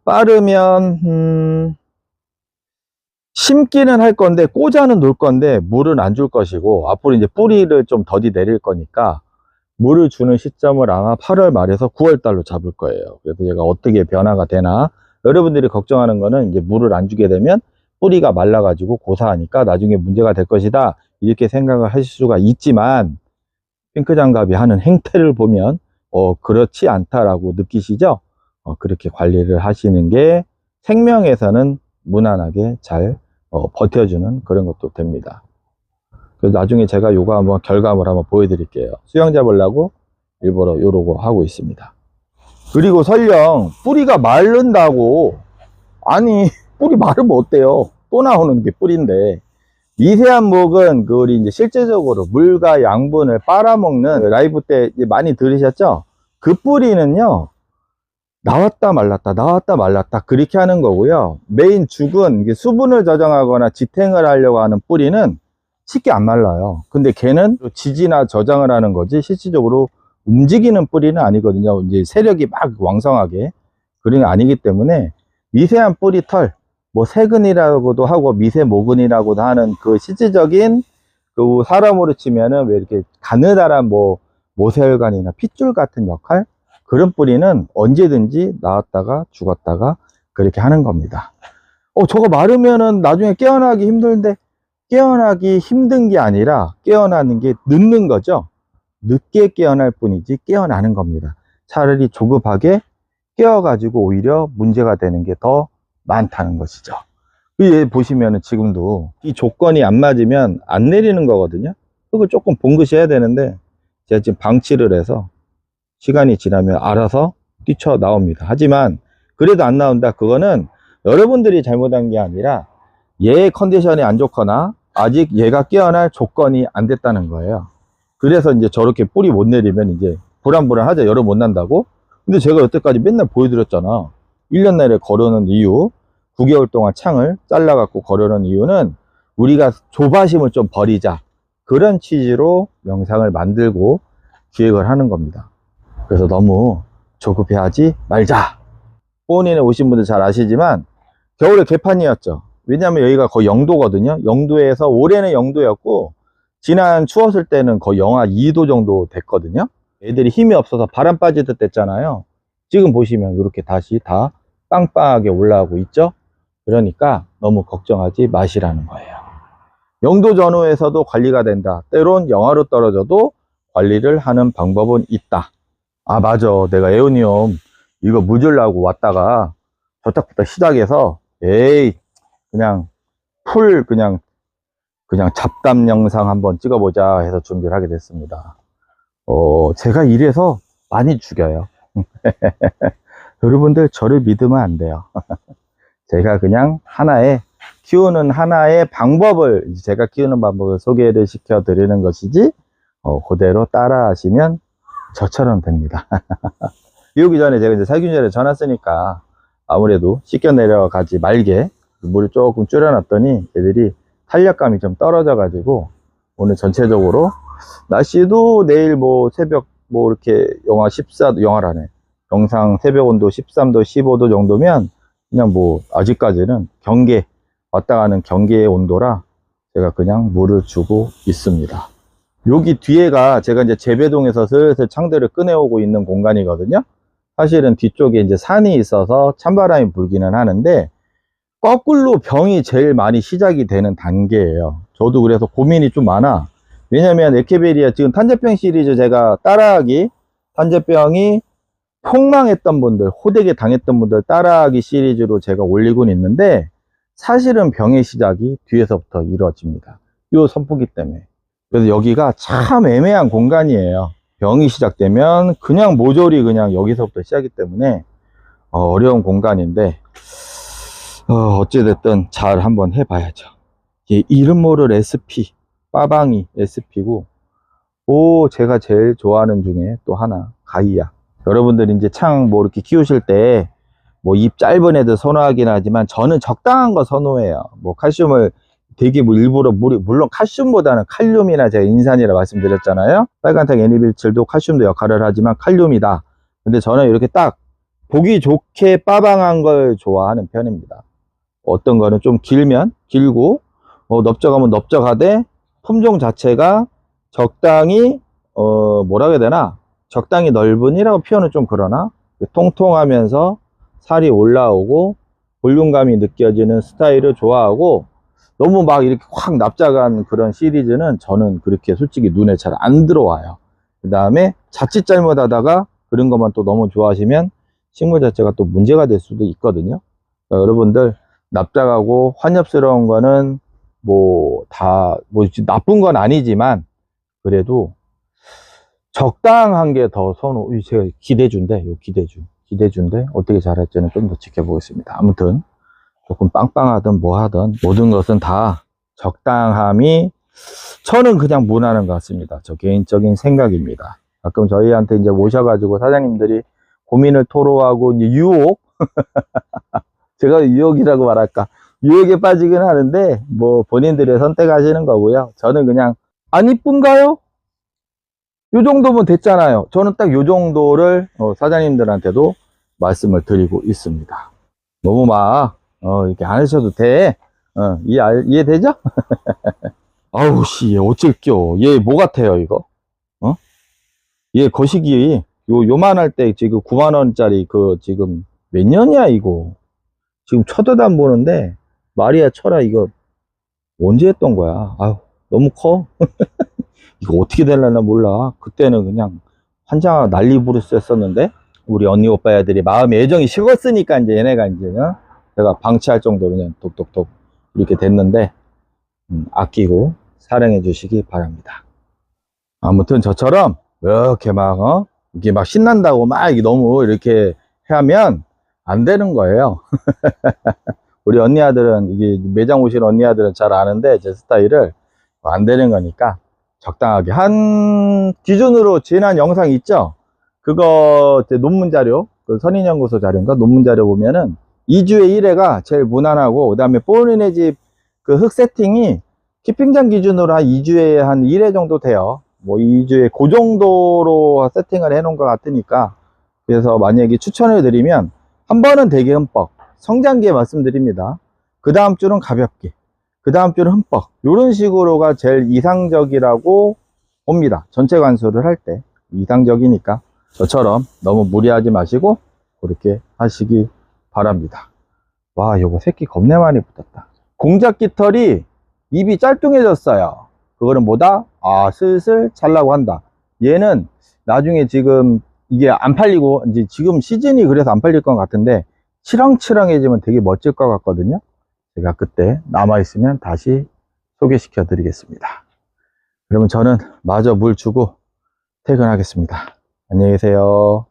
빠르면 심기는 할 건데 꽂아는 놓을 건데 물은 안 줄 것이고, 앞으로 이제 뿌리를 좀 더디 내릴 거니까 물을 주는 시점을 아마 8월 말에서 9월 달로 잡을 거예요. 그래서 얘가 어떻게 변화가 되나, 여러분들이 걱정하는 거는 이제 물을 안 주게 되면 뿌리가 말라가지고 고사하니까 나중에 문제가 될 것이다 이렇게 생각을 하실 수가 있지만, 핑크 장갑이 하는 행태를 보면 그렇지 않다라고 느끼시죠? 그렇게 관리를 하시는 게 생명에서는 무난하게 잘 버텨주는 그런 것도 됩니다. 그래서 나중에 제가 요거 한번 결과물 한번 보여드릴게요. 수영 잡으려고 일부러 요러고 하고 있습니다. 그리고 설령 뿌리가 마른다고, 아니 뿌리 마르면 어때요? 또 나오는 게 뿌리인데, 미세한 목은 우리 이제 실제적으로 물과 양분을 빨아먹는 라이브 때 많이 들으셨죠? 그 뿌리는요 나왔다 말랐다 나왔다 말랐다 그렇게 하는 거고요. 메인 죽은 수분을 저장하거나 지탱을 하려고 하는 뿌리는 쉽게 안 말라요. 근데 걔는 지지나 저장을 하는 거지 실질적으로 움직이는 뿌리는 아니거든요. 이제 세력이 막 왕성하게 그런 게 아니기 때문에 미세한 뿌리 털, 뭐 세근이라고도 하고 미세모근이라고도 하는 그 실질적인 그 사람으로 치면은 왜 이렇게 가느다란 뭐 모세혈관이나 핏줄 같은 역할, 그런 뿌리는 언제든지 나왔다가 죽었다가 그렇게 하는 겁니다. 저거 마르면은 나중에 깨어나기 힘든데, 깨어나기 힘든 게 아니라 깨어나는 게 늦는 거죠. 늦게 깨어날 뿐이지 깨어나는 겁니다. 차라리 조급하게 깨어가지고 오히려 문제가 되는 게 더 많다는 것이죠. 얘 보시면은 지금도 이 조건이 안 맞으면 안 내리는 거거든요. 그걸 조금 봉긋이 해야 되는데 제가 지금 방치를 해서 시간이 지나면 알아서 뛰쳐 나옵니다. 하지만 그래도 안 나온다, 그거는 여러분들이 잘못한 게 아니라 얘의 컨디션이 안 좋거나 아직 얘가 깨어날 조건이 안 됐다는 거예요. 그래서 이제 저렇게 뿌리 못 내리면 이제 불안불안하죠. 열을 못 난다고. 근데 제가 여태까지 맨날 보여드렸잖아. 1년 내내 거르는 이유, 9개월 동안 창을 잘라갖고 거르는 이유는 우리가 조바심을 좀 버리자, 그런 취지로 영상을 만들고 기획을 하는 겁니다. 그래서 너무 조급해하지 말자. 호은이네 오신 분들 잘 아시지만 겨울에 개판이었죠. 왜냐하면 여기가 거의 0도거든요. 0도에서 올해는 0도였고 지난 추웠을 때는 거의 영하 2도 정도 됐거든요. 애들이 힘이 없어서 바람 빠지듯 됐잖아요. 지금 보시면 이렇게 다시 다 빵빵하게 올라오고 있죠. 그러니까 너무 걱정하지 마시라는 거예요. 0도 전후에서도 관리가 된다. 때론 영하로 떨어져도 관리를 하는 방법은 있다. 아 맞아, 내가 에오니움 이거 물 주려고 왔다가 저짝부터 시작해서 에이 그냥 풀 그냥 잡담 영상 한번 찍어보자 해서 준비를 하게 됐습니다. 제가 이래서 많이 죽여요. 여러분들 저를 믿으면 안 돼요. 제가 그냥 키우는 하나의 방법을, 제가 키우는 방법을 소개를 시켜 드리는 것이지 그대로 따라 하시면 저처럼 됩니다. 비 오기 전에 제가 이제 살균제를 전놨으니까 아무래도 씻겨 내려가지 말게 물을 조금 줄여놨더니 애들이 탄력감이 좀 떨어져 가지고 오늘 전체적으로 날씨도 내일 뭐 새벽 뭐 이렇게 영하 14도, 영하라네, 영상 새벽 온도 13도 15도 정도면 그냥 뭐 아직까지는 경계 왔다 가는 경계의 온도라 제가 그냥 물을 주고 있습니다. 여기 뒤에가 제가 이제 재배동에서 슬슬 창들을 꺼내오고 있는 공간이거든요. 사실은 뒤쪽에 이제 산이 있어서 찬바람이 불기는 하는데 거꾸로 병이 제일 많이 시작이 되는 단계예요. 저도 그래서 고민이 좀 많아. 왜냐면 에케베리아 지금 탄저병 시리즈 제가 따라하기, 탄저병이 폭망했던 분들, 호되게 당했던 분들 따라하기 시리즈로 제가 올리고는 있는데 사실은 병의 시작이 뒤에서부터 이루어집니다. 이 선풍기 때문에. 그래서 여기가 참 애매한 공간이에요. 병이 시작되면 그냥 모조리 그냥 여기서부터 시작이기 때문에 어려운 공간인데 어찌됐든 잘 한번 해봐야죠. 이름 모를 SP, 빠방이 SP고, 제가 제일 좋아하는 중에 또 하나, 가이아. 여러분들이 이제 창 뭐 이렇게 키우실 때, 뭐 입 짧은 애들 선호하긴 하지만, 저는 적당한 거 선호해요. 뭐 칼슘을 되게 뭐 일부러, 물론 칼슘보다는 칼륨이나 제가 인산이라 말씀드렸잖아요. 빨간색 애니빌칠도 칼슘도 역할을 하지만 칼륨이다. 근데 저는 이렇게 딱 보기 좋게 빠방한 걸 좋아하는 편입니다. 어떤 거는 좀 길고, 넓적하면 넓적하되, 품종 자체가 적당히, 뭐라 해야 되나? 적당히 넓은이라고 표현은 좀 그러나, 통통하면서 살이 올라오고, 볼륨감이 느껴지는 스타일을 좋아하고, 너무 막 이렇게 확 납작한 그런 시리즈는 저는 그렇게 솔직히 눈에 잘 안 들어와요. 그 다음에 자칫 잘못하다가 그런 것만 또 너무 좋아하시면 식물 자체가 또 문제가 될 수도 있거든요. 그러니까 여러분들, 납작하고 환엽스러운 거는 뭐 나쁜 건 아니지만 그래도 적당한 게 더 제가 기대주인데, 기대주인데 어떻게 잘할지는 좀 더 지켜보겠습니다. 아무튼 조금 빵빵하든 뭐 하든 모든 것은 다 적당함이 저는 그냥 무난한 것 같습니다. 저 개인적인 생각입니다. 가끔 저희한테 이제 모셔가지고 사장님들이 고민을 토로하고 이제 제가 유혹이라고 말할까, 유혹에 빠지긴 하는데 뭐 본인들이 선택하시는 거고요. 저는 그냥 안 이쁜가요? 요 정도면 됐잖아요. 저는 딱 요 정도를 사장님들한테도 말씀을 드리고 있습니다. 너무 막 이렇게 안 하셔도 돼. 이해되죠? 아우 씨, 얘 어쩔겨. 얘 뭐 같아요 이거? 얘 거시기 요만할 때 지금 9만원짜리 그 지금 몇 년이야 이거. 지금 쳐다도 안 보는데 말이야 쳐라. 이거 언제 했던 거야? 아유 너무 커. 이거 어떻게 되려나 몰라. 그때는 그냥 환장하고 난리 부르스 했었는데, 우리 언니 오빠 애들이 마음의 애정이 식었으니까 이제 얘네가 이제 제가 방치할 정도로 그냥 톡톡톡 이렇게 됐는데, 아끼고 사랑해 주시기 바랍니다. 아무튼 저처럼 이렇게 막 이게 막 신난다고 막 이게 너무 이렇게 하면 안 되는 거예요. 우리 언니 아들은, 이게 매장 오신 언니 아들은 잘 아는데 제 스타일을 안 되는 거니까 적당하게 한 기준으로 지난 영상 있죠? 그거 논문 자료, 그 선인연구소 자료인가 논문 자료 보면은 2주에 1회가 제일 무난하고, 그 다음에 본인의 집 그 흙 세팅이 키핑장 기준으로 한 2주에 한 1회 정도 돼요. 뭐 2주에 그 정도로 세팅을 해 놓은 것 같으니까, 그래서 만약에 추천을 드리면 한 번은 되게 흠뻑 성장기에 말씀드립니다. 그 다음 주는 가볍게, 그 다음 주는 흠뻑, 이런 식으로가 제일 이상적이라고 봅니다. 전체 관수를 할 때 이상적이니까 저처럼 너무 무리하지 마시고 그렇게 하시기 바랍니다. 와, 요거 새끼 겁내 많이 붙었다. 공작 깃털이 입이 짤뚱해졌어요. 그거는 뭐다? 슬슬 잘라고 한다. 얘는 나중에 지금 이게 안 팔리고, 이제 지금 시즌이 그래서 안 팔릴 것 같은데 치렁치렁해지면 되게 멋질 것 같거든요. 제가 그때 남아있으면 다시 소개시켜 드리겠습니다. 그러면 저는 마저 물 주고 퇴근하겠습니다. 안녕히 계세요.